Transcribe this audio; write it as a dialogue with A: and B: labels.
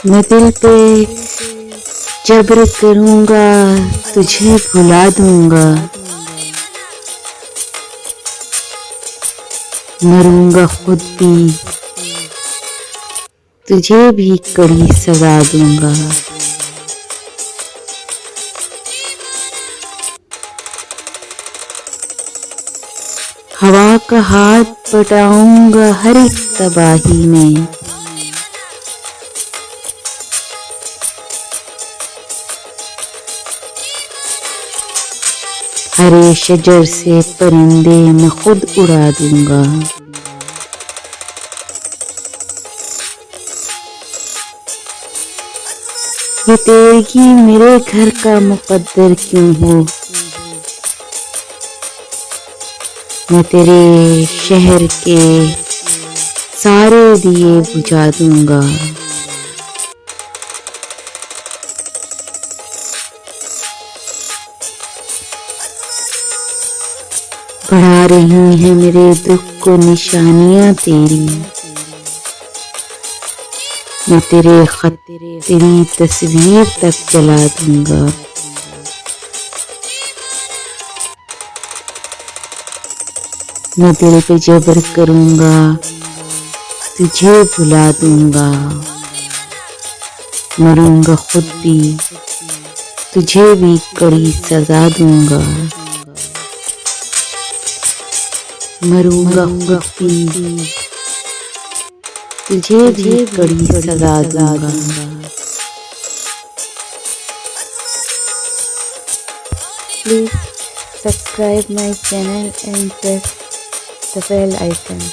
A: मैं दिल पे जबर करूँगा, तुझे भुला दूँगा। मरूँगा खुद भी, तुझे भी कड़ी सजा दूँगा। हवा का हाथ बटाऊँगा हर एक तबाही में। हरे शजर से परिंदे मैं खुद उड़ा दूँगा। ये तेरी मेरे घर का मुकद्दर क्यों हो। मैं तेरे शहर के सारे दिए बुझा दूँगा। बढ़ा रही हैं मेरे दुख को निशानियाँ तेरी। मैं तेरे खत तेरी तस्वीर तक जला दूँगा। मैं दिल पे जबर करूँगा, तुझे भुला दूँगा। मरूँगा खुद भी, तुझे भी कड़ी सजा दूँगा। मरूँगा खुद भी, तुझे भी कड़ी सजा दूँगा। Please subscribe my channel and press the bell icon.